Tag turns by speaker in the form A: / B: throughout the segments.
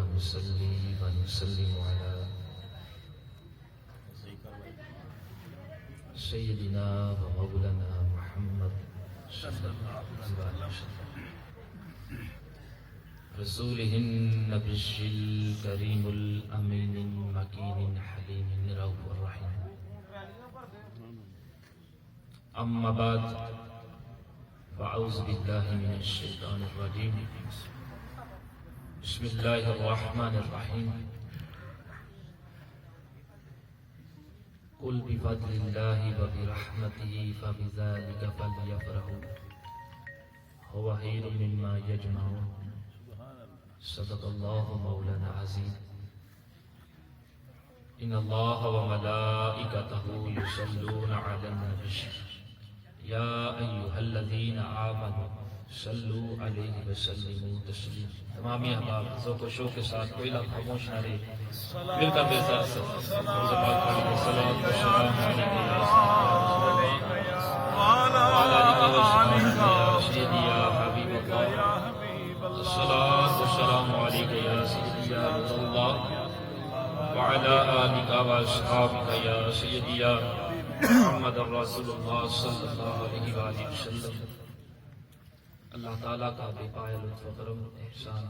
A: ونصلي ونسلم على سيدنا ومولانا محمد صلى الله عليه وسلم رسوله النبي الكريم الأمين المكين الحليم الرؤوف الرحيم. أما بعد فأعوذ بالله من الشيطان الرجيم. بسم الله الرحمن الرحيم. قل بفضل الله وبرحمته فبذلك فليفرحوا هو خير مما يجمعون. صدق الله مولانا العظيم. إن الله وملائكته يصلون على النبي يا أيها الذين آمنوا صلوا عليه وسلموا تسليما. تمام احباب ذوق و شوق کے ساتھ کوئی لفظ خاموش نہ رہے، مل کر بے ساتھ السلام علیکم یا سیدی یا رسول اللہ وعلی آلک و اصحابک یا سیدی یا محمد رسول اللہ صلی اللہ علیہ وآلہ وسلم. اللہ تعالیٰ کا بے پایہ لطف و کرم احسان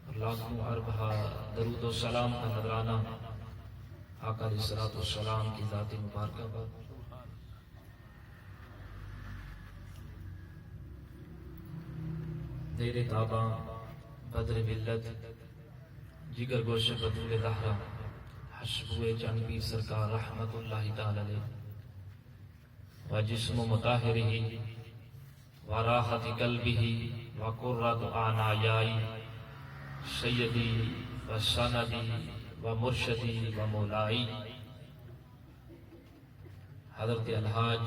A: اور لاکھوں اربہ درود و سلام کا نذرانہ آقا علیہ الصلوۃ والسلام کی ذات مبارکہ پر. دیر تاباں بدر ملت جگر گوش بدول دہرہ حشبوئے چند پیر سرکار رحمت اللہ تعالی علیہ و جسم مطاہرہ و راحت قلبہ و قرۃ عنایائی سیدی و سندی و مرشدی و مولائی حضرت الحاج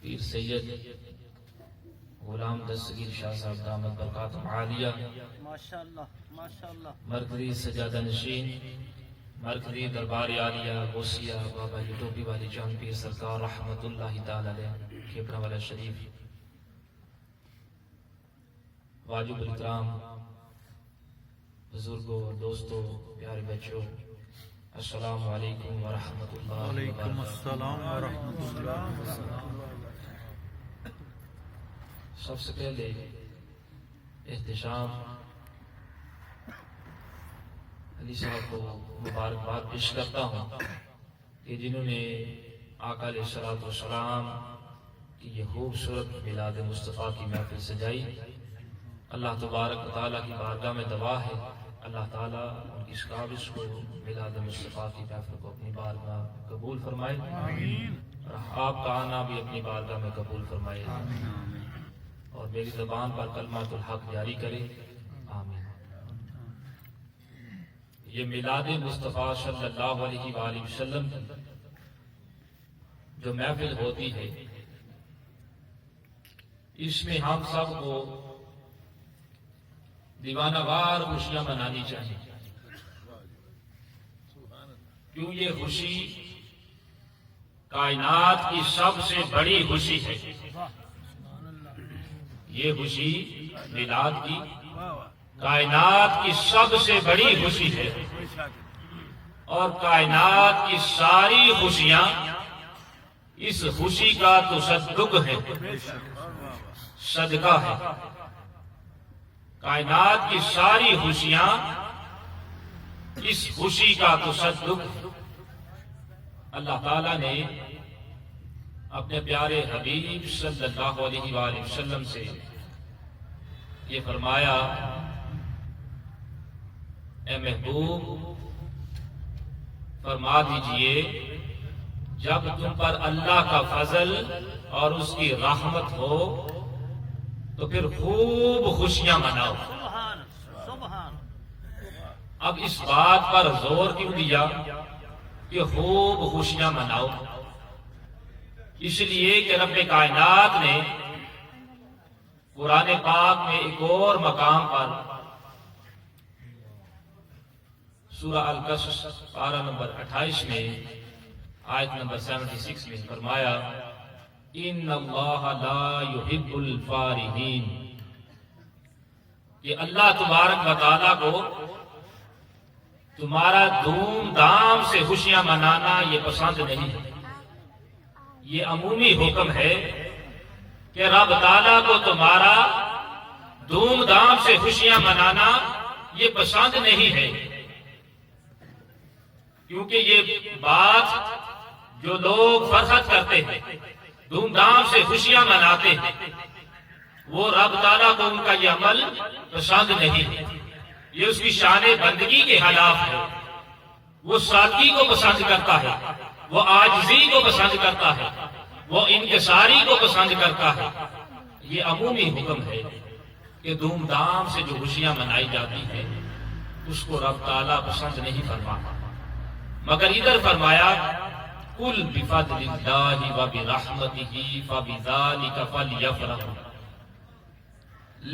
A: پیر سید غلام دستگیر شاہ صاحب دامت برکاتہم عالیہ مرکزی سجادہ نشین مرکزی دربار عالیہ غوثیہ بابا یوٹوبی والی جان پیر سرکار رحمت اللہ تعالی علیہ کھیپرا والا شریف. واجب الاحترام بزرگوں دوستوں پیارے بچوں، السلام علیکم ورحمۃ اللہ وبرکاتہ.
B: وعلیکم السلام ورحمۃ اللہ وبرکاتہ.
A: سب سے پہلے احتشام علی صاحب کو مبارکباد پیش کرتا ہوں کہ جنہوں نے آقا علیہ الصلوۃ والسلام کی یہ خوبصورت میلاد مصطفیٰ کی محفل سجائی. اللہ تبارک و تعالیٰ کی بارگاہ میں دعا ہے اللہ تعالیٰ ان کی اس کاوش کو میلاد مصطفیٰ کی محفل کو اپنی بارگاہ قبول فرمائے اور آپ کا آنا بھی اپنی بارگاہ میں قبول فرمائے اور میری زبان پر کلمات الحق جاری کرے. آمین. یہ میلاد مصطفیٰ صلی اللہ علیہ وآلہ وسلم جو محفل ہوتی ہے اس میں ہم سب کو دیوانہ وار خوشیاں منانی چاہیے، کیوں یہ خوشی کائنات کی سب سے بڑی خوشی ہے. یہ خوشی میلاد کی کائنات کی سب سے بڑی خوشی ہے اور کائنات کی ساری خوشیاں اس خوشی کا تصدق ہے، صدقہ ہے. کائنات کی ساری خوشیاں اس خوشی کا تصدق ہے. اللہ تعالیٰ نے اپنے پیارے حبیب صلی اللہ علیہ وآلہ وسلم سے یہ فرمایا، اے محبوب فرما دیجئے جب تم پر اللہ کا فضل اور اس کی رحمت ہو تو پھر خوب خوشیاں مناؤ. اب اس بات پر زور کیوں دیا کہ خوب خوشیاں مناؤ؟ اس لیے کہ رب کائنات نے قرآن پاک میں ایک اور مقام پر سورہ القصص پارہ نمبر 28 میں آیت نمبر 76 میں فرمایا، ان اللہ لا يحب الفارحین، کہ اللہ تبارک و تعالیٰ کو تمہارا دھوم دھام سے خوشیاں منانا یہ پسند نہیں ہے۔ یہ عمومی حکم ہے کہ رب تعالیٰ کو تمہارا دھوم دھام سے خوشیاں منانا یہ پسند نہیں ہے، کیونکہ یہ بات جو لوگ فرحت کرتے ہیں، دھوم دھام سے خوشیاں مناتے ہیں، وہ رب تعالیٰ کو ان کا یہ عمل پسند نہیں ہے۔ یہ اس کی شان بندگی کے خلاف ہے۔ وہ سادگی کو پسند کرتا ہے، وہ عاجزی کو پسند کرتا ہے، وہ انکساری کو پسند کرتا ہے۔ یہ عمومی حکم ہے کہ دھوم دھام سے جو خوشیاں منائی جاتی ہیں اس کو رب تعالیٰ پسند نہیں فرماتا، مگر ادھر فرمایا قُلْ بِفَضْلِ اللَّهِ وَبِرَحْمَتِهِ فَبِذَلِكَ فَلْيَفْرَحُوا۔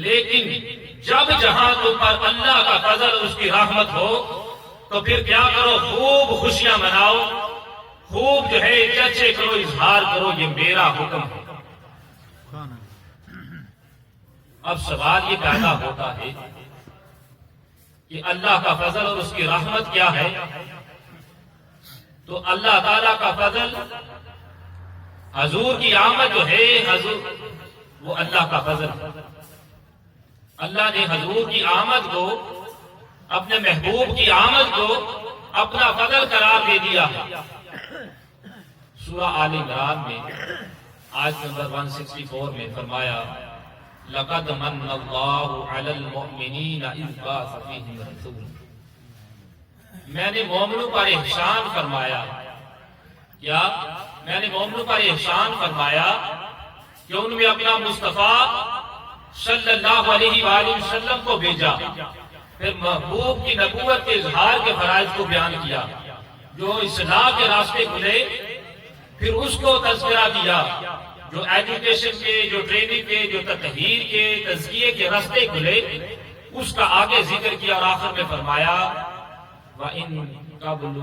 A: لیکن جب جہاں تم پر اللہ کا فضل اور اس کی رحمت ہو تو پھر کیا کرو، خوب خوشیاں مناؤ، خوب جو ہے چرچے کرو، اظہار کرو، یہ میرا حکم ہے۔ اب سوال یہ پیدا ہوتا ہے کہ اللہ کا فضل اور اس کی رحمت کیا ہے؟ تو اللہ تعالیٰ کا فضل، حضور کی آمد جو ہے، حضور وہ اللہ کا فضل ہے۔ اللہ نے حضور کی آمد کو، اپنے محبوب کی آمد کو اپنا فضل قرار دے دیا ہے۔ سورہ آل عمران میں آیت نمبر 164 میں فرمایا لَقَدْ مَنَّ اللَّهُ عَلَى الْمُؤْمِنِينَ إِذْ بَعَثَ فِيهِمْ رَسُولًا۔ میں نے مومنوں پر احسان فرمایا، کیا میں نے مومنوں پر احسان فرمایا کہ ان میں اپنا مصطفیٰ صلی اللہ علیہ وآلہ وسلم کو بھیجا، پھر محبوب کی نبوت کے اظہار کے فرائض کو بیان کیا، جو اصلاح کے راستے کھلے، پھر اس کو تذکرہ دیا، جو ایجوکیشن کے، جو ٹریننگ کے، جو تطہیر کے، تزکیے کے راستے کھلے، اس کا آگے ذکر کیا اور آخر میں فرمایا وَإِن قَبْلُ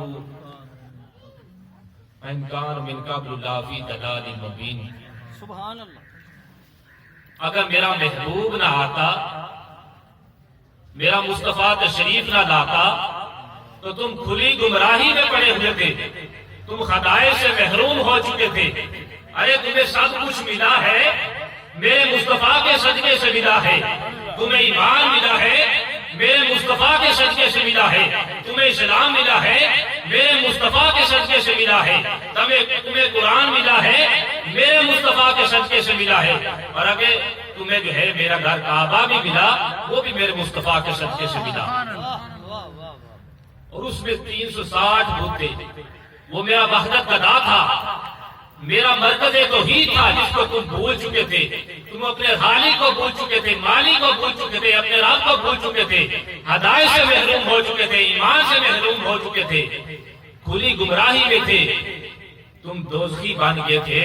A: وَإِن كَانُوا مِن قَبْلُ لَفِي ضَلَالٍ مُبِينٍ۔
B: سبحان اللہ۔
A: اگر میرا محبوب نہ آتا، میرا مصطفیٰ تشریف نہ لاتا تو تم کھلی گمراہی میں پڑے ہوئے تھے، تم خطائے سے محروم ہو چکے تھے۔ ارے تمہیں سب کچھ ملا ہے، میرے مصطفیٰ کے صدقے سے ملا ہے۔ تمہیں ایمان ملا ہے، میرے مصطفیٰ کے صدقے سے ملا ہے۔ تمہیں اسلام ملا ہے، میرے مصطفیٰ کے صدقے سے ملا ہے۔ تمہیں قرآن ملا ہے، میرے مصطفیٰ کے صدقے سے ملا ہے۔ اور اگر تمہیں جو ہے میرا گھر کعبہ بھی ملا، وہ بھی میرے مصطفیٰ کے صدقے سے ملا۔ اور اس میں 360 بت تھے، وہ میرا وحدت گدا تھا، میرا مرکز توحید تھا، جس کو تم بھول چکے تھے۔ تم اپنے خالق کو بھول چکے تھے، مالک کو بھول چکے تھے، اپنے رب کو بھول چکے تھے، ہدایت سے محروم ہو چکے تھے، ایمان سے محروم ہو چکے تھے، کھلی گمراہی میں تھے۔ تم دوزخی بن گئے تھے،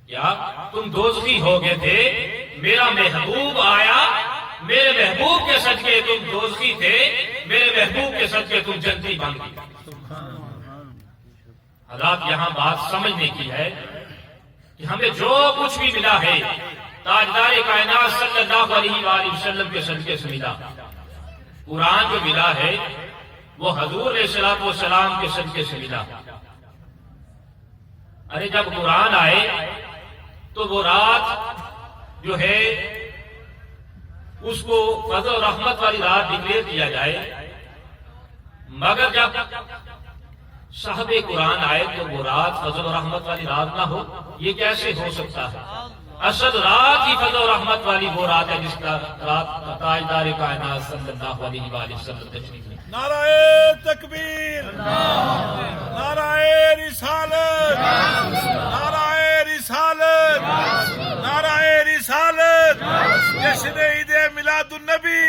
A: کیا تم دوزخی ہو گئے تھے؟ میرا محبوب آیا، میرے محبوب کے صدقے تم دوزخی تھے، میرے محبوب کے صدقے تم جنتی بن گئے۔ حضرات یہاں بات سمجھنے کی ہے کہ ہمیں جو کچھ بھی ملا ہے تاجدار کائنات صلی اللہ علیہ وآلہ وسلم کے صدقے سے ملا۔ قرآن جو ملا ہے وہ حضور علیہ الصلوۃ والسلام کے صدقے سے ملا۔ ارے جب قرآن آئے تو وہ رات جو ہے اس کو فضل و رحمت والی رات ڈکلیئر کیا جائے، مگر جب صاحب قرآن آئے تو وہ رات فضل و رحمت والی رات نہ ہو، یہ کیسے ہو سکتا ہے؟ اصل رات ہی فضل و رحمت والی وہ رات ہے جس کا رات تاجدار کائنات صلی اللہ علیہ وآلہ وسلم تشریف لے۔
C: نعرہ تکبیر، نعرہ رسالت، نعرہ رسالت، نعرہ رسالت، جشن عید میلاد النبی۔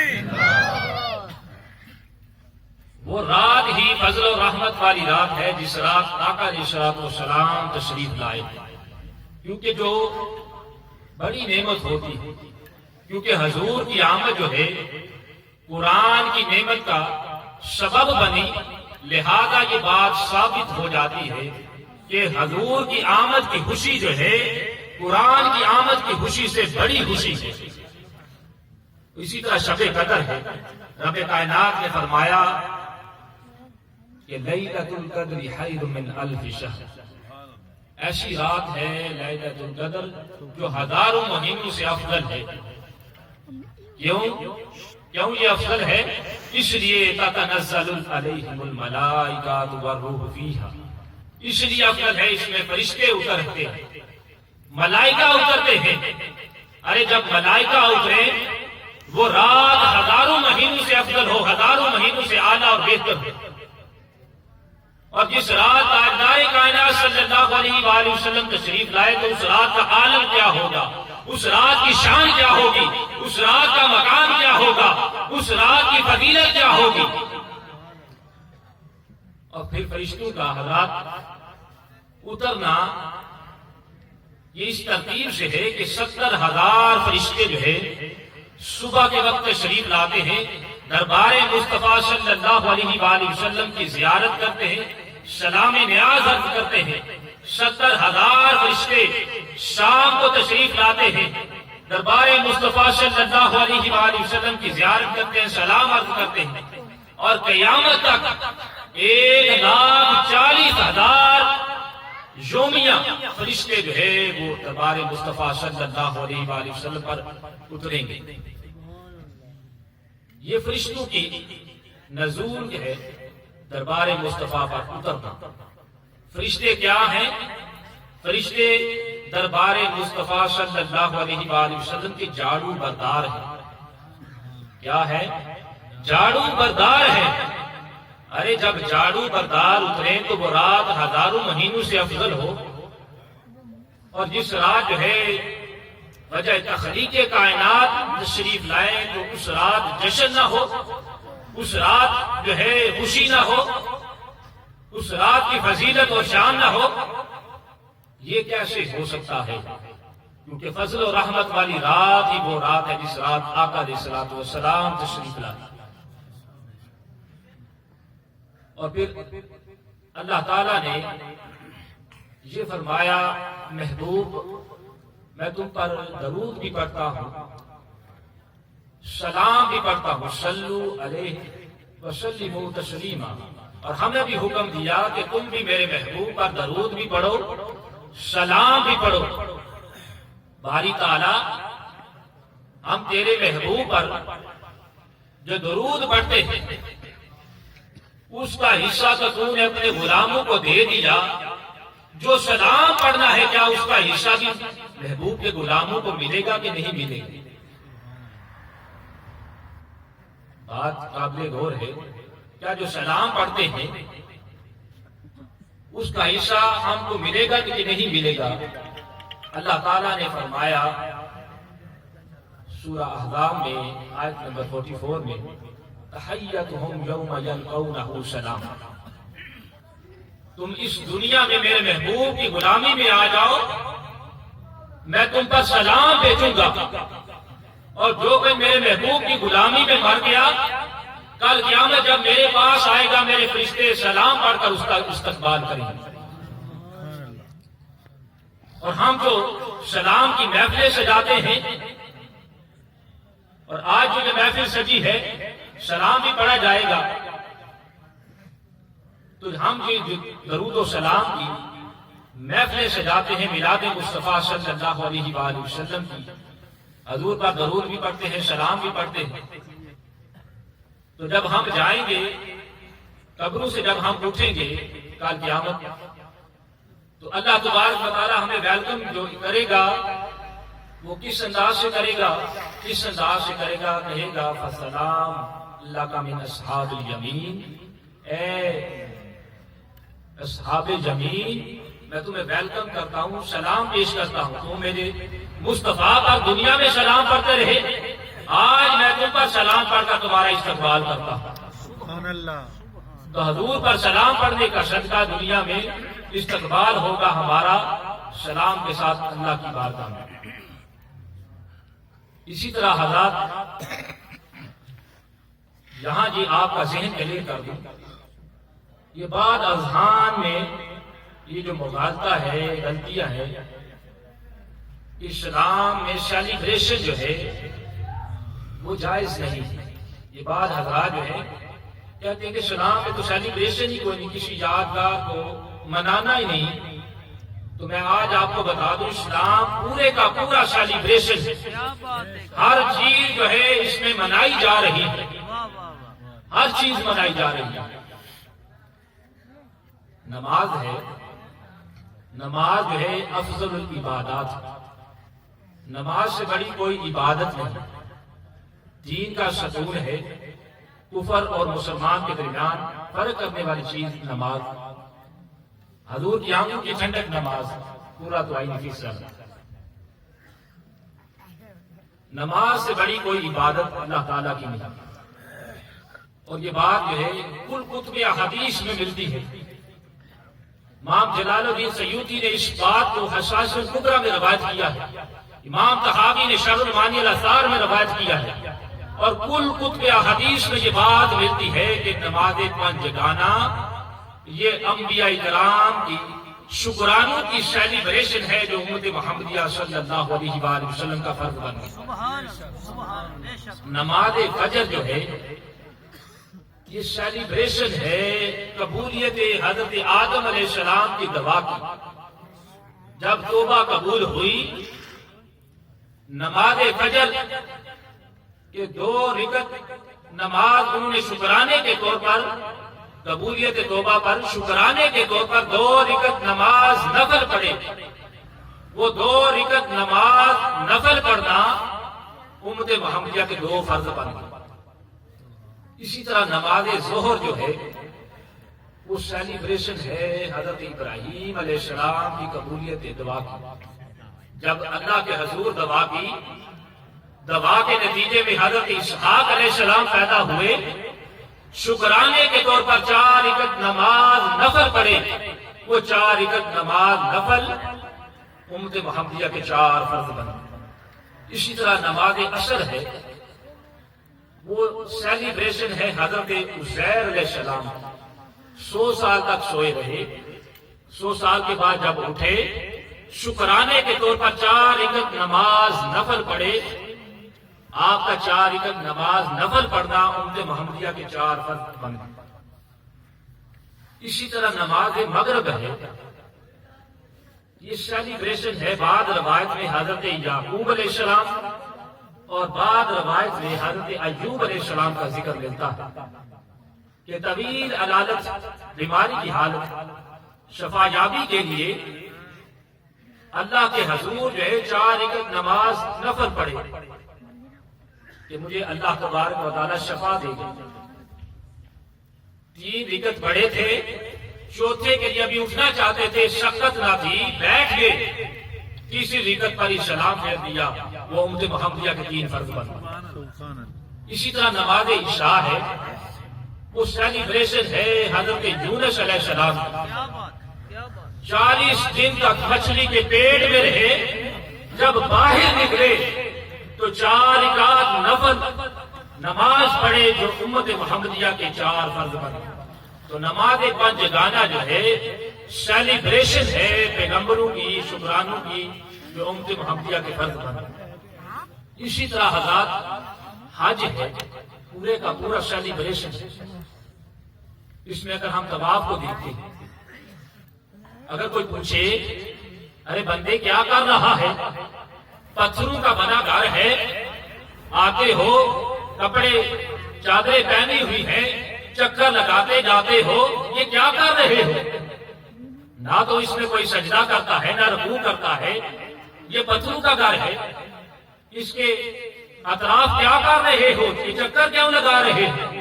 A: وہ رات ہی فضل و رحمت والی رات ہے جس رات آقا علیہ الصلوۃ والسلام تشریف لائے، کیونکہ جو بڑی نعمت ہوتی ہے، کیونکہ حضور کی آمد جو ہے قرآن کی نعمت کا سبب بنی، لہذا یہ بات ثابت ہو جاتی ہے کہ حضور کی آمد کی خوشی جو ہے قرآن کی آمد کی خوشی سے بڑی خوشی ہے۔ اسی طرح شب قدر ہے، رب کائنات نے فرمایا کہ لیلۃ القدر خیر من الف شہر، ایسی رات ہے لیلۃ القدر جو ہزاروں مہینوں سے افضل ہے۔ کیوں یہ افضل ہے؟ اس لیے تتنزل علیہم الملائکۃ والروح فیہا، اس لیے افضل ہے، اس میں فرشتے اترتے ہیں، ملائکہ اترتے ہیں۔ ارے جب ملائکہ اترے وہ رات ہزاروں مہینوں سے افضل ہو، ہزاروں مہینوں سے اعلیٰ اور بہتر ہو، اور جس رات تاجدار کائنات صلی اللہ علیہ وآلہ وسلم تشریف لائے تو اس رات کا عالم کیا ہوگا، اس رات کی شان کیا ہوگی، اس رات کا مقام کیا ہوگا، اس رات کی فضیلت کیا ہوگی۔ اور پھر فرشتوں کا حضرات اترنا یہ اس ترتیب سے ہے کہ 70,000 فرشتے جو ہے صبح کے وقت تشریف لاتے ہیں، دربار مصطفیٰ صلی اللہ علیہ وآلہ وسلم کی زیارت کرتے ہیں، سلام نیاز عرض کرتے ہیں۔ 70,000 فرشتے شام کو تشریف لاتے ہیں، دربار مصطفیٰ صلی اللہ علیہ وآلہ وسلم کی زیارت کرتے ہیں، سلام عرض کرتے ہیں، اور قیامت تک 1,40,000 یومیہ فرشتے جو ہے وہ دربار مصطفیٰ صلی اللہ علیہ وآلہ وسلم پر اتریں گے۔ یہ فرشتوں کی نزول جو ہے دربار مصطفیٰ پر اترنا۔ فرشتے کیا ہیں؟ فرشتے دربار مصطفیٰ صلی اللہ علیہ وآلہ وسلم کے جھاڑو بردار ہیں۔ کیا ہے؟ جھاڑو بردار ہیں۔ ارے جب جھاڑو بردار اتریں تو وہ رات ہزاروں مہینوں سے افضل ہو، اور جس رات جو ہے وجہ تخلیق کائنات تشریف لائیں تو اس رات جشن نہ ہو، اس رات جو ہے خوشی نہ ہو، اس رات کی فضیلت اور شان نہ ہو، یہ کیسے ہو سکتا ہے؟ کیونکہ فضل و رحمت والی رات ہی وہ رات ہے جس رات آقا علیہ الصلوۃ والسلام تشریف لائے۔ اور پھر اللہ تعالیٰ نے یہ فرمایا، محبوب میں تم پر درود بھی پڑھتا ہوں، سلام بھی پڑھتا ہوں، صلو علیہ وسلموا تسلیما، اور ہمیں بھی حکم دیا کہ تم بھی میرے محبوب پر درود بھی پڑھو، سلام بھی پڑھو۔ باری تعالیٰ ہم تیرے محبوب پر جو درود پڑھتے ہیں اس کا حصہ تو تو نے اپنے غلاموں کو دے دیا، جو سلام پڑھنا ہے کیا اس کا حصہ بھی محبوب کے غلاموں کو ملے گا کہ نہیں ملے گا؟ بات قابل غور ہے، کیا جو سلام پڑھتے ہیں اس کا حصہ ہم کو ملے گا کہ نہیں ملے گا؟ اللہ تعالیٰ نے فرمایا سورہ احزاب میں آیت نمبر 44 میں، تحیتہم یوم یلقونہ سلام، تم اس دنیا میں میرے محبوب کی غلامی میں آ جاؤ، میں تم پر سلام بھیجوں گا، اور جو کوئی میرے محبوب کی غلامی میں مر گیا، کل قیامت جب میرے پاس آئے گا میرے فرشتے سلام پڑھ کر اس کا استقبال کریں گے۔ اور ہم جو سلام کی محفلیں سجاتے ہیں، اور آج جو محفل سجی ہے سلام بھی پڑھا جائے گا، تو ہم جو درود و سلام کی محفلیں سجاتے ہیں، میلاد مصطفیٰ صلی اللہ علیہ وآلہ وسلم کی، حضور پر درود بھی پڑھتے ہیں، سلام بھی پڑھتے ہیں، تو جب ہم جائیں گے قبروں سے، جب ہم اٹھیں گے کل قیامت، تو اللہ تبارک و تعالی ہمیں ویلکم جو کرے گا وہ کس انداز سے کرے گا؟ کس انداز سے کرے گا؟ کہے گا فَسَلَامٌ لَكَ مِنْ أَصْحَابِ الْيَمِينِ، اے اصحاب جمین میں تمہیں ویلکم کرتا ہوں، سلام پیش کرتا ہوں، تم میرے مصطفیٰ پر دنیا میں سلام پڑھتے رہے، آج میں تم پر سلام پڑھ کر تمہارا استقبال کرتا ہوں۔
B: سبحان اللہ۔
A: تو حضور پر سلام پڑھنے کا صدقہ دنیا میں استقبال ہوگا ہمارا سلام کے ساتھ اللہ کی بارگاہ میں۔ اسی طرح حضرات یہاں جی آپ کا ذہن کلیئر کر دوں، یہ بات اذہان میں یہ جو مغالطہ ہے، غلطیاں ہیں، اسلام میں سیلیبریشن جو ہے وہ جائز نہیں ہے۔ یہ بات حضرات جو ہے کہتے ہیں کہ اسلام میں تو سیلیبریشن ہی کوئی نہیں، کسی یادگار کو منانا ہی نہیں۔ تو میں آج آپ کو بتا دوں اسلام پورے کا پورا سیلیبریشن ہے، ہر چیز جو ہے اس میں منائی جا رہی ہے، ہر چیز منائی جا رہی ہے۔ نماز ہے، نماز جو ہے افضل العبادات، نماز سے بڑی کوئی عبادت نہیں، دین کا ستون ہے، کفر اور مسلمان کے درمیان فرق کرنے والی چیز نماز، حضور کی آنکھوں کی ٹھنڈک نماز، پورا تو آئی نہیں فیصد۔ نماز سے بڑی کوئی عبادت اللہ تعالیٰ کی نہیں، اور یہ بات جو ہے کل کتب احادیث میں ملتی ہے۔ امام جلال الدین سیوطی نے اس بات کو حساس الکبریٰ میں روایت کیا ہے، امام طحاوی نے شرح المعانی الاثار میں روایت کیا ہے، اور کل کتب احادیث میں یہ بات ملتی ہے کہ نماز پنجگانہ یہ انبیاء کرام کی شکرانوں کی سیلیبریشن ہے جو امت محمدیہ صلی اللہ علیہ وآلہ وسلم کا فرض بن گئی۔ نماز فجر جو ہے یہ سیلیبریشن ہے قبولیت حضرت آدم علیہ السلام کی دعا کی، جب توبہ قبول ہوئی نماز فجر کے 2 رکعت نماز انہوں نے شکرانے کے طور پر، قبولیت توبہ پر شکرانے کے طور پر 2 رکعت نماز نفل پڑھے۔ وہ 2 رکعت نماز نفل پڑھنا امت محمدیہ کے 2 فرض بن گئے۔ اسی طرح نماز ظہر جو ہے وہ سیلیبریشن ہے حضرت ابراہیم علیہ السلام کی قبولیت دعا کی، جب اللہ کے حضور دعا کی، دعا کے نتیجے میں حضرت اسحاق علیہ السلام پیدا ہوئے، شکرانے کے طور پر 4 رکعت نماز نفل پڑھے۔ وہ 4 رکعت نماز نفل امت محمدیہ کے 4 فرض بنے۔ اسی طرح نماز عصر ہے، وہ سیلیبریشن ہے حضرت عزیر علیہ السلام، 100 سال تک سوئے رہے، 100 سال کے بعد جب اٹھے شکرانے کے طور پر 4 رکعت نماز نفل پڑھے۔ آپ کا 4 رکعت نماز نفل پڑھنا امت محمدیہ کے 4 فرض بن گئے۔ اسی طرح نماز مغرب ہے، یہ سیلیبریشن ہے، بعد روایت میں حضرت یعقوب علیہ السلام اور بعد روایت میں حضرت ایوب علیہ السلام کا ذکر ملتا ہے کہ طویل علالت بیماری کی حالت شفا یابی کے لیے اللہ کے حضور جو ہے 4 رکعت نماز نفل پڑھے کہ مجھے اللہ تبارک و تعالی شفا دے گا۔ 3 رکعت پڑھے تھے، چوتھے کے لیے ابھی اٹھنا چاہتے تھے، شقت نہ تھی، بیٹھ گئے، تیسری رکعت پر ہی سلام پھیر دیا، وہ امت محمدیہ کے 3 فرض بن گئے۔ اسی طرح نماز عشاء ہے، وہ سیلیبریشن ہے حضرت یونس علیہ السلام، 40 دن تک مچھلی کے پیٹ میں رہے، جب باہر نکلے تو 4 رکعت نفل نماز پڑھے جو امت محمدیہ کے 4 فرض بن گئے۔ تو نماز پنجگانہ جو ہے سیلیبریشن ہے پیغمبروں کی، شکرانوں کی، جو امت محمدیہ کے فرض بن گئے۔ اسی طرح حضرات حج ہے، پورے کا پورا سیلیبریشن ہے۔ اس میں اگر ہم طواف کو دیکھتے ہیں، اگر کوئی پوچھے ارے بندے کیا کر رہا ہے، پتھروں کا بنا گھر ہے، آتے ہو کپڑے چادریں پہنی ہوئی ہیں، چکر لگاتے جاتے ہو، یہ کیا کر رہے ہو؟ نہ تو اس میں کوئی سجدہ کرتا ہے، نہ رکوع کرتا ہے، یہ پتھروں کا گھر ہے، اس کے اطراف کیا کر رہے ہو، یہ چکر کیوں لگا رہے ہو؟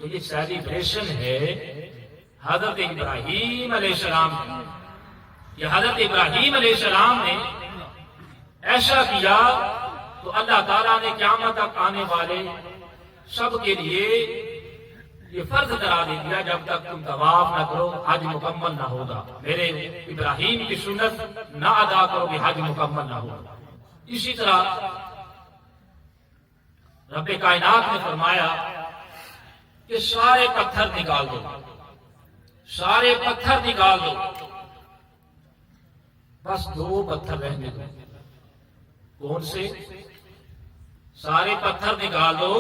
A: یہ سیلیبریشن ہے حضرت ابراہیم علیہ السلام کی۔ یہ حضرت ابراہیم علیہ السلام نے ایسا کیا تو اللہ تعالیٰ نے قیامت تک آنے والے سب کے لیے یہ فرض قرار دے دیا، جب تک تم طواف نہ کرو حج مکمل نہ ہوگا، میرے ابراہیم کی سنت نہ ادا کرو گے حج مکمل نہ ہوگا۔ اسی طرح رب کائنات نے فرمایا کہ سارے پتھر نکال دو، سارے پتھر نکال دو، بس 2 پتھر رہنے دو۔ کون سے؟ سارے پتھر نکال دو.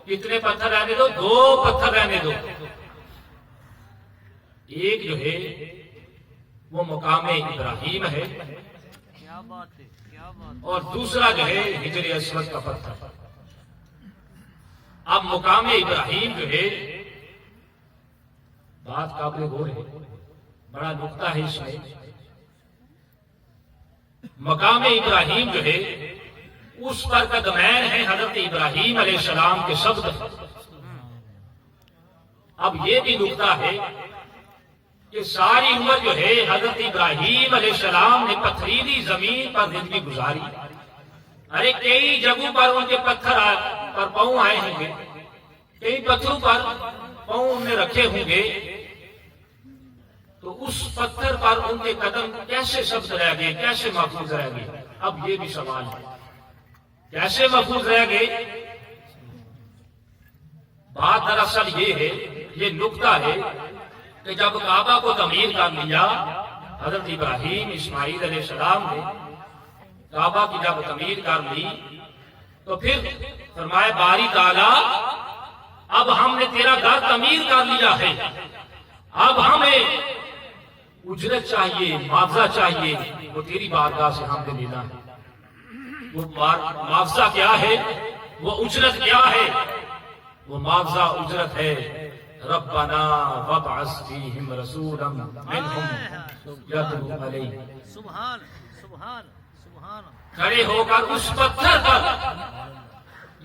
A: کتنے پتھر رہنے دو؟ 2 پتھر رہنے دو. ایک جو ہے وہ مقام ابراہیم ہے
B: کیا بات ہے، کیا بات
A: اور دوسرا جو ہے حجر اسود کا پتھر. اب مقام ابراہیم جو ہے بات قابل غور ہے، بڑا نقطہ ہے اس میں. مقام ابراہیم جو ہے اس پر قدمین ہے حضرت ابراہیم علیہ السلام کے شبد. اب یہ بھی نقطہ ہے کہ ساری عمر جو ہے حضرت ابراہیم علیہ السلام نے پتھریلی زمین پر زندگی گزاری. ارے کئی جگہوں پر ان کے پتھر پر پاؤں آئے ہوں گے، کئی پتھروں پر پاؤں نے رکھے ہوں گے، تو اس پتھر پر ان کے قدم کیسے شبد رہ گئے، کیسے محفوظ رہ گئے؟ اب یہ بھی سوال ہے، کیسے محفوظ رہ گئے؟ بات دراصل یہ ہے، یہ نقطہ ہے کہ جب کعبہ کو تعمیر کر لیا حضرت ابراہیم اسماعیل علیہ السلام نے، کعبہ کی جب تعمیر کر لی تو پھر فرمائے باری تعالیٰ اب ہم نے تیرا گھر تعمیر کر لیا ہے، اب ہمیں اجرت چاہیے، معاوضہ چاہیے، وہ تیری بارگاہ سے ہم نے لینا ہے. وہ معاوضہ کیا ہے؟ وہ اجرت کیا ہے؟ وہ معاوضہ اجرت ہے ربنا وابعث فیہم رسولا منہم یتلو علیہم.
B: سبحان سبحان سبحان.
A: کھڑے ہو کر اس پتھر پر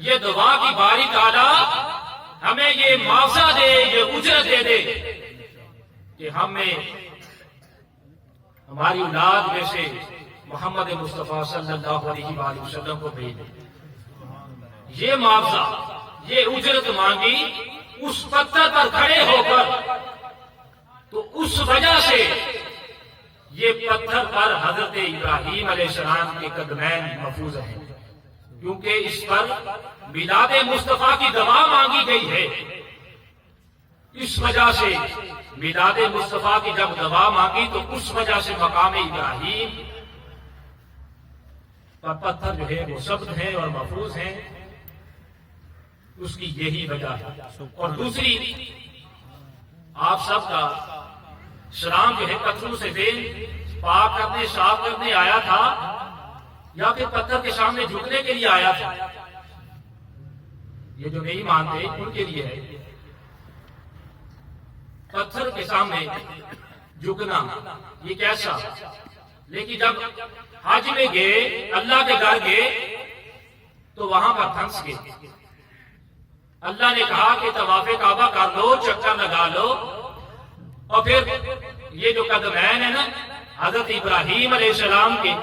A: یہ دعا کی باری تعالیٰ ہمیں یہ معاوضہ دے، یہ اجرت دے دے کہ ہمیں ہماری اولاد میں سے محمد مصطفیٰ صلی اللہ علیہ وآلہ وسلم کو بھیج دے. یہ معاوضہ، یہ اجرت مانگی اس پتھر پر کھڑے ہو کر. تو اس وجہ سے یہ پتھر پر حضرت ابراہیم علیہ السلام کے قدمین محفوظ ہیں، کیونکہ اس پر میلاد مصطفیٰ کی دعا مانگی گئی ہے. اس وجہ سے میلاد مصطفیٰ کی جب دعا مانگی تو اس وجہ سے مقام ابراہیم پر پتھر جو ہے وہ شبد ہیں اور محفوظ ہیں. اس کی یہی وجہ ہے. اور دوسری، آپ سب کا سلام جو ہے پتھروں سے ذہن پاک کرنے، صاف کرنے آیا تھا یا پھر پتھر کے سامنے جھکنے کے لیے آیا تھا؟ یہ جو نہیں مانتے ان کے لیے ہے. پتھر کے سامنے جھکنا یہ کیسا؟ لیکن جب حج میں گئے، اللہ کے گھر گئے تو وہاں پر پھنس گئے. اللہ نے کہا کہ طواف کعبہ کر لو، چکر لگا لو، اور پھر یہ جو قدمین ہے نا حضرت ابراہیم علیہ السلام کے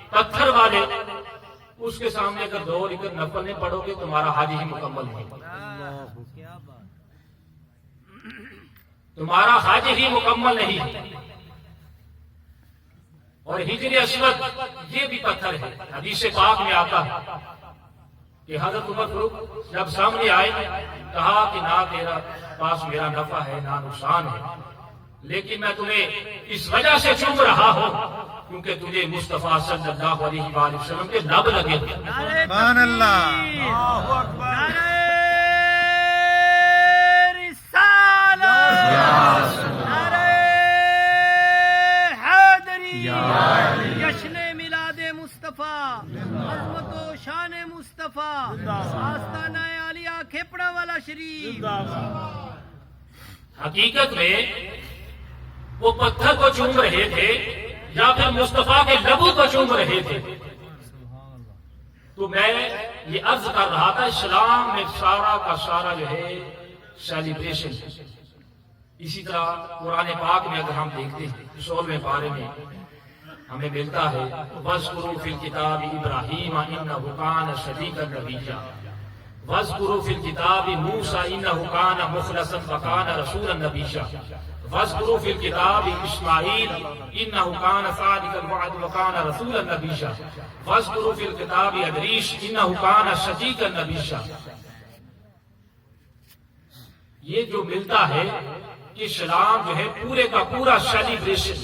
A: پتھر والے، اس کے سامنے اگر 2 رکعت نفل نہیں پڑھو گے تمہارا حج ہی مکمل نہیں،
B: کیا بات.
A: تمہارا حج ہی مکمل نہیں. اور حجر اسود یہ بھی پتھر ہے. حدیث پاک میں آتا ہے کہ حضرت عمر فاروق جب سامنے آئے کہا کہ نہ تیرا پاس میرا نفع ہے نہ نقصان ہے، لیکن میں تمہیں اس وجہ سے چوم رہا ہوں کیونکہ تجھے مصطفیٰ صلی اللہ علیہ وآلہ وسلم کے لب لگے.
B: سبحان اللہ. نعرہ رسالت، نعرہ حیدری، جشن میلاد مصطفیٰ، عظمت و شان مصطفیٰ، آستانہ عالیہ کھیپڑا والا شریف.
A: حقیقت میں وہ پتھر کو چوم رہے تھے یا پھر مصطفیٰ کے لبوں کو چوم رہے تھے. تو میں یہ عرض کر رہا تھا اسلام میں سارا کا سارا جو ہے سیلیبریشن. اسی طرح قرآن پاک میں اگر ہم دیکھتے ہیں 16ویں پارے میں ہمیں ملتا ہے وَاذْكُرُوا فِي الْكِتَابِ إِبْرَاهِيمَ إِنَّهُ كَانَ صَدِيقًا نَبِيًّا وَاذْكُرُوا فِي الْكِتَابِ مُوسَىٰ إِنَّهُ كَانَ مُخْلَصًا وَكَانَ رَسُولًا نَبِيًّا وَاذْكُرُوا فِي الْكِتَابِ إِسْمَاعِيلَ إِنَّهُ كَانَ صَادِقَ الْوَعْدِ وَكَانَ رَسُولًا نَبِيًّا وَاذْكُرُوا فِي الْكِتَابِ إِدْرِيسَ إِنَّهُ كَانَ صَدِيقًا نَبِيًّا. یہ جو ملتا ہے کہ اسلام جو ہے پورے کا پورا سیلیبریشن،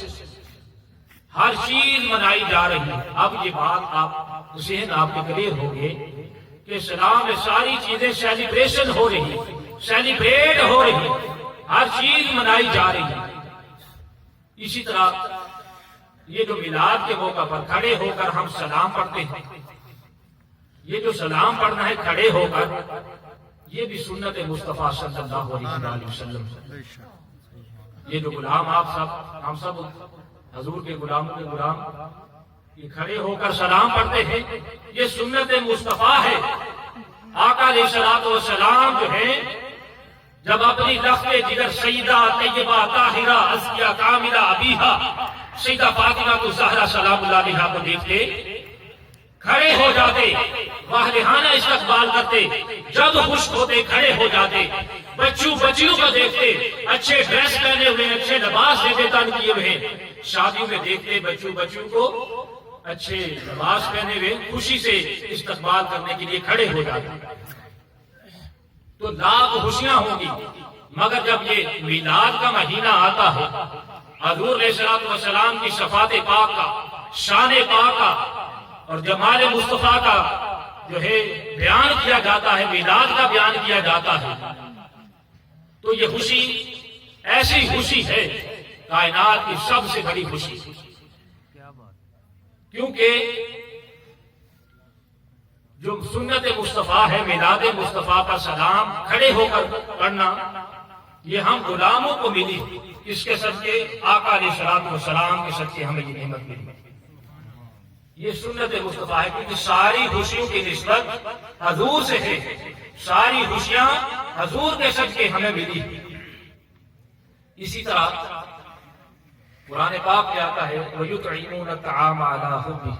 A: ہر چیز منائی جا رہی ہے. اب یہ بات آپ ذہن آپ کے کلیئر ہوں گے کہ اسلام میں ساری چیزیں سیلیبریشن ہو رہی ہیں، سیلیبریٹ ہو رہی ہیں، ہر چیز منائی جا رہی ہے۔ اسی طرح یہ جو میلاد کے موقع پر کھڑے ہو کر ہم سلام پڑھتے ہیں، یہ جو سلام پڑھنا ہے کھڑے ہو کر، یہ بھی سنت مصطفیٰ صلی اللہ علیہ وسلم ہے۔ یہ جو غلام آپ سب، ہم سب حضور کے غلاموں کے غلام، یہ کھڑے ہو کر سلام پڑھتے ہیں، یہ سنت مصطفیٰ ہے۔ آقا علیہ الصلوۃ والسلام جو ہیں، جب اپنی لفظ جگر سیدہ طیبہ طاہرہ ازکیہ کاملہ ابیہا سیدہ فاطمہ الزہرا سلام اللہ علیہا کو دیکھتے، کھڑے ہو جاتے، واہلہانہ استقبال کرتے، جب خشک ہوتے کھڑے ہو جاتے، بچیوں کو دیکھتے اچھے ڈریس پہنے ہوئے، اچھے لباس دیتے تن کیے ہوئے، شادیوں میں دیکھتے بچوں کو اچھے لباس پہنے ہوئے خوشی سے استقبال کرنے کے لیے کھڑے ہو جاتے۔ تو لاکھ خوشیاں ہوں گی، مگر جب یہ میلاد کا مہینہ آتا ہے، حضور علیہ الصلوۃ والسلام کی شفاعت پاک کا، شان پاک کا اور جمال مصطفیٰ کا جو ہے بیان کیا جاتا ہے، میلاد کا بیان کیا جاتا ہے، تو یہ خوشی ایسی خوشی ہے، کائنات کی سب سے بڑی خوشی، کیونکہ جو سنت مصطفیٰ ہے، میلاد مصطفیٰ کا سلام کھڑے ہو کر پڑھنا، یہ ہم غلاموں کو ملی، اس کے صدقے آقا علیہ الصلوۃ والسلام کے صدقے ہمیں یہ نعمت ملی۔ یہ سنت مصطفیٰ ہے، کیونکہ ساری خوشیوں کی نسبت حضور سے ہے، ساری خوشیاں حضور کے صدقے ہمیں ملی۔ اسی طرح قرآن پاک میں آتا ہے وَيُطْعِمُونَ الطَّعَامَ عَلَىٰ حُبِّهِ،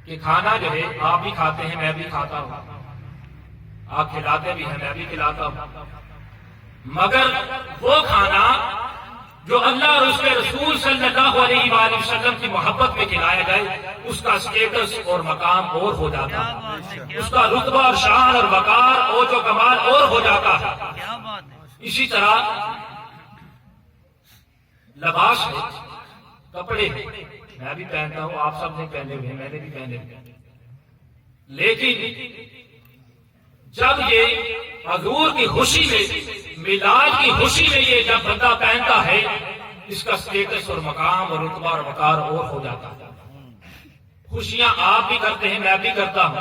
A: کہ کھانا جو ہے آپ بھی کھاتے ہیں، میں بھی کھاتا ہوں، آپ کھلاتے بھی ہیں، میں بھی کھلاتا ہوں، مگر وہ کھانا جو اللہ اور اس کے رسول صلی اللہ علیہ وآلہ وسلم کی محبت میں کھلایا جائے، اس کا سٹیٹس اور مقام اور ہو جاتا ہے، اس کا رتبہ اور شان اور وقار اور جو کمال اور ہو جاتا ہے۔ اسی طرح لباس ہے، کپڑے ہیں، میں بھی پہنتا ہوں، آپ سب نے پہنے ہوئے، میں نے بھی پہنے ہوئے، لیکن جب یہ حضور کی خوشی میں، میلاد کی خوشی میں یہ جب بندہ پہنتا ہے، اس کا سٹیٹس اور مقام اور رتبہ اور وقار اور ہو جاتا ہے۔ خوشیاں آپ بھی کرتے ہیں، میں بھی کرتا ہوں،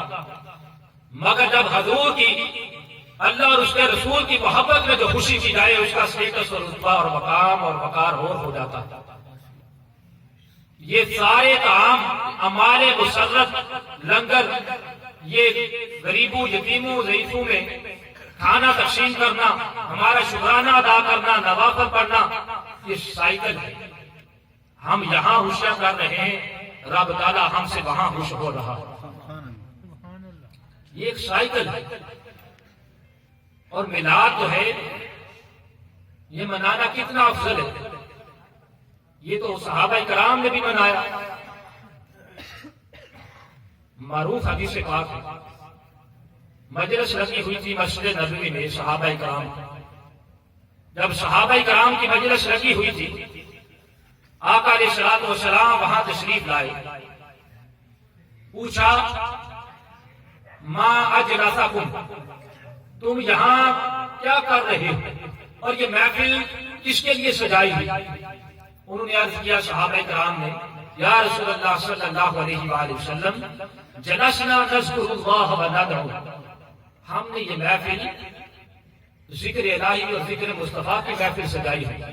A: مگر جب حضور کی، اللہ اور اس کے رسول کی محبت میں جو خوشی کی جائے، اس کا سٹیٹس اور رتبہ اور مقام اور وقار اور ہو جاتا ہے۔ یہ سارے کام ہمارے مسرت، لنگر، یہ غریبوں، یتیموں، ضعیفوں میں کھانا تقسیم کرنا، ہمارا شکرانہ ادا کرنا، نوافل پڑھنا، یہ سائیکل ہے۔ ہم یہاں خوشیاں کر رہے ہیں، رب تعالیٰ ہم سے وہاں خوش ہو رہا ہے، یہ ایک سائیکل ہے۔ اور میلاد جو ہے، یہ منانا کتنا افضل ہے، یہ تو صحابہ کرام نے بھی منایا۔ معروف حدیث پاک ہے، مجلس لگی ہوئی تھی مسجد نبوی میں صحابہ کرام، جب صحابہ کرام کی مجلس لگی ہوئی تھی، آقا علیہ الصلوۃ والسلام وہاں تشریف لائے، پوچھا ما اجلسکم، تم یہاں کیا کر رہے ہو، اور یہ محفل کس کے لیے سجائی ہوئی؟ انہوں نے عرض کیا صحابہ کرام نے، یا رسول اللہ صلی اللہ علیہ وآلہ وسلم، جلسنا نذکر اللہ و ندعو، ہم نے یہ محفل ذکر الہی اور ذکر مصطفیٰ کی محفل سجائی ہے،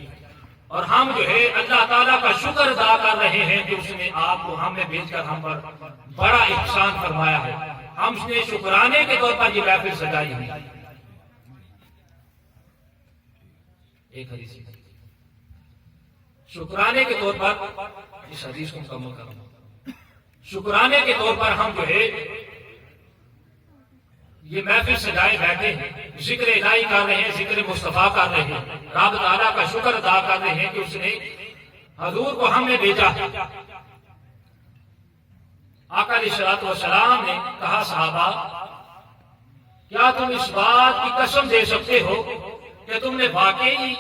A: اور ہم جو ہے اللہ تعالیٰ کا شکر ادا کر رہے ہیں کہ اس نے آپ کو ہم نے بھیج کر ہم پر بڑا احسان فرمایا ہے، ہم نے شکرانے کے طور پر یہ محفل سجائی ہے۔ ایک حدیث شکرانے کے طور پر، اس حدیث کو مکمل کروں، شکرانے کے طور پر ہم جو ہے یہ محفل سجائے بیٹھے ہیں، ذکر الہی کر رہے ہیں، ذکر مصطفیٰ کر رہے ہیں، رب تعالیٰ کا شکر ادا کر رہے ہیں کہ اس نے حضور کو ہم نے بھیجا۔ آقا علیہ الصلوۃ والسلام نے کہا صحابہ، کیا تم اس بات کی قسم دے سکتے ہو کہ تم نے واقعی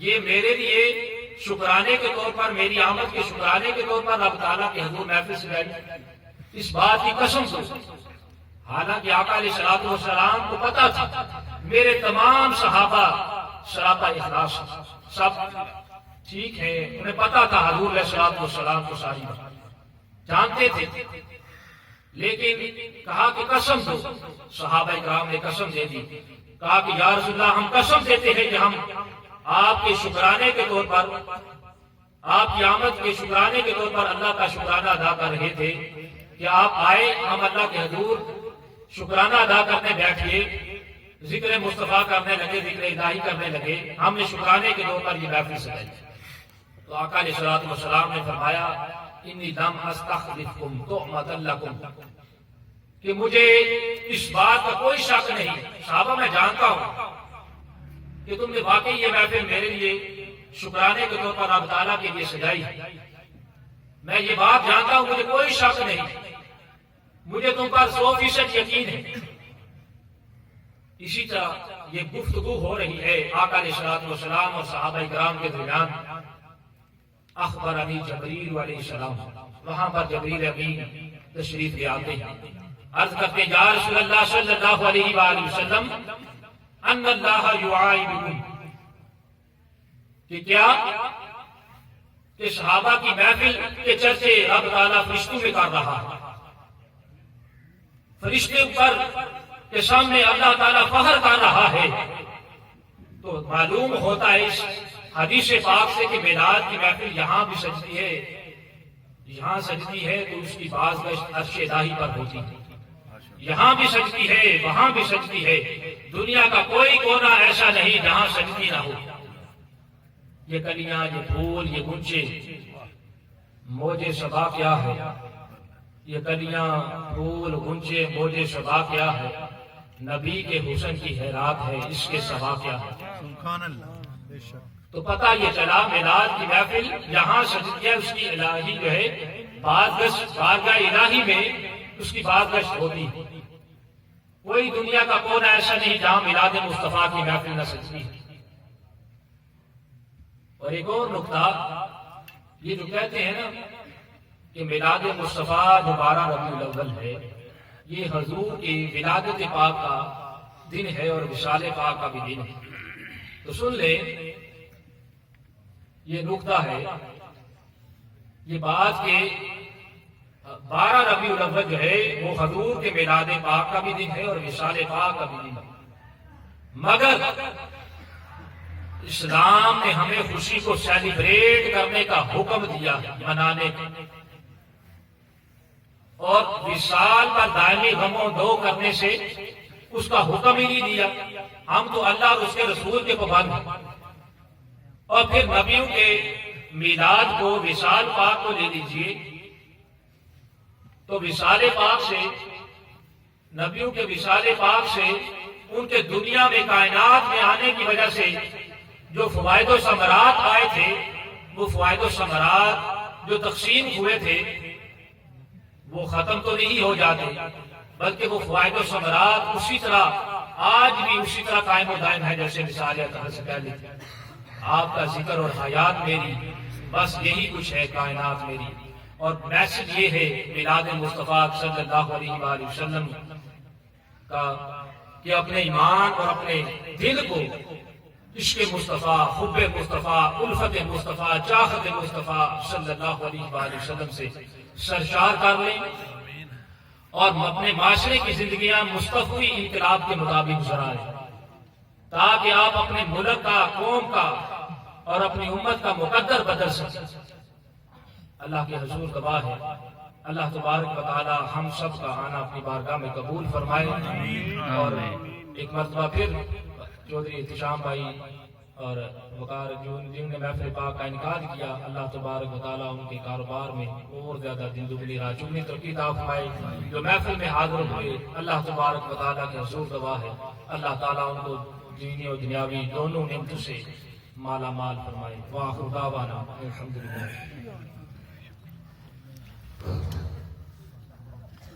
A: یہ میرے لیے شکرانے کے طور پر، میری آمد کے شکرانے کے طور پر رب تعالیٰ کے حضور محفل سجائی؟ اس بات کی قسم دو۔ حالانکہ آقا علیہ الصلوۃ والسلام کو پتا تھا میرے تمام صحابہ سراپا اخلاص سب ٹھیک ہے، انہیں پتا تھا حضور علیہ الصلوۃ والسلام کو ساری بات جانتے تھے، لیکن کہا کہ قسم دو. صحابہ کرام نے قسم دے دی. کہا کہ یا رسول اللہ ہم قسم دیتے ہیں کہ ہم آپ کے شکرانے کے طور پر، آپ کی آمد کے شکرانے کے طور پر اللہ کا شکرانہ ادا کر رہے تھے کہ آپ آئے، ہم اللہ کے حضور شکرانہ ادا کرنے بیٹھئے، ذکر مصطفیٰ کرنے لگے، ذکر الہی کرنے لگے، ہم نے شکرانے کے طور پر یہ محفل سجائی. تو آقا علیہ الصلوۃ والسلام نے فرمایا انی لم استخلفکم تہمۃ لکم، کہ مجھے اس بات کا کوئی شک نہیں، صحابہ میں جانتا ہوں کہ تم نے واقعی یہ محفل میرے لیے شکرانے کے طور پر رب تعالیٰ کے لیے سجائی ہے. میں یہ بات جانتا ہوں، مجھے کوئی شک نہیں، مجھے تم پر 100% یقین ہے. اسی طرح یہ گفتگو ہو رہی ہے آقا علیہ الصلوۃ والسلام اور صحابہ کرام کے درمیان. اخبرنی جبریل علیہ السلام، وہاں پر جبریل امین تشریف لے آتے ہیں، عرض کرتے ہیں یا رسول اللہ صلی اللہ علیہ وآلہ وسلم ان اللہ یعائدکم، کہ کیا کہ صحابہ کی محفل کے چرچے رب تعالیٰ فرشتوں میں کر رہا ہے، فرشتے پر کے سامنے اللہ تعالیٰ فخر کر رہا ہے. تو معلوم ہوتا ہے اس حدیث پاک سے کہ میلاد کی محفل یہاں بھی سجتی ہے، یہاں سجتی ہے تو اس کی باز گشت عرش الہی پر ہوتی ہے، یہاں بھی سجتی ہے وہاں بھی سجتی ہے. دنیا کا کوئی کونا ایسا نہیں جہاں سجتی نہ ہو. یہ کلیاں، یہ پھول، یہ گنچے، موجے صبا کیا ہے؟ یہ کلیاں، پھول، گنچے، موجے صبا کیا ہے؟ نبی کے حسن کی حیرات ہے، اس کے صبا کیا ہے؟
C: سبحان اللہ. بے شک.
A: تو پتہ یہ چلا میلاد کی محفل یہاں سجتی ہے، اس کی الہی جو ہے بازگشت، بارگاہ الہی میں اس کی بازگشت ہوتی ہے. کوئی دنیا کا کونا ایسا نہیں جہاں میلاد مصطفیٰ کی محفل نہ سجتی ہے. اور ایک اور نقطہ، یہ جو کہتے ہیں نا کہ میلاد مصطفیٰ جو 12 ربیع الاول ہے، یہ حضور کی ولادت پاک کا دن ہے اور وصال پاک کا بھی دن ہے. تو سن لیں، یہ نقطہ ہے، یہ بات کہ 12 ربیع الاول جو ہے وہ حضور کے میلاد پاک کا بھی دن ہے اور وصال پاک کا بھی دن ہے. مگر اسلام نے ہمیں خوشی کو سیلیبریٹ کرنے کا حکم دیا، منانے کا، اور وصال پر دائمی غم و دو کرنے سے اس کا حکم ہی نہیں دیا. ہم تو اللہ اور اس کے رسول کے پابند ہیں. اور پھر نبیوں کے میلاد کو، وصال پاک کو لے لیجئے، تو وصال پاک سے، نبیوں کے وصال پاک سے، ان کے دنیا میں کائنات میں آنے کی وجہ سے جو فوائد و ثمرات آئے تھے، وہ فوائد و ثمرات جو تقسیم ہوئے تھے وہ ختم تو نہیں ہو جاتے، بلکہ وہ فوائد و ثمرات اسی طرح آج بھی اسی طرح قائم و دائم ہے جیسے مثال سے پہلے تھی. آپ کا ذکر اور حیات میری، بس یہی کچھ ہے کائنات میری. اور میسج یہ ہے میلاد مصطفیٰ صلی اللہ علیہ وآلہ وسلم کا کہ اپنے ایمان اور اپنے دل کو عشق مصطفیٰ، حب مصطفیٰ، الفت مصطفیٰ، چاہت مصطفیٰ صلی اللہ علیہ وآلہ وسلم سے سرشار کر لیں اور اپنے معاشرے کی زندگیاں مصطفی انقلاب کے مطابق گزاریں، تاکہ آپ اپنے ملک کا، قوم کا اور اپنی امت کا مقدر بدل سکیں. اللہ کے حضور گواہ ہے. اللہ تبارک و تعالی ہم سب کا آنا اپنی بارگاہ میں قبول فرمائے. اور ایک مرتبہ پھر چودھری احتشام بھائی اور وقار جن نے محفل پاک کا انعقاد کیا، اللہ تبارک و تعالیٰ ان کے کاروبار میں اور زیادہ دن دگنی رات چگنی ترقی عطا فرمائے. جو محفل میں حاضر ہوئے، اللہ تبارک و تعالیٰ کے حضور گواہ ہے، اللہ تعالیٰ ان کو دینی اور دنیاوی دونوں نعمتوں سے مالا مال فرمائے. وآخر دعوانا الحمدللہ.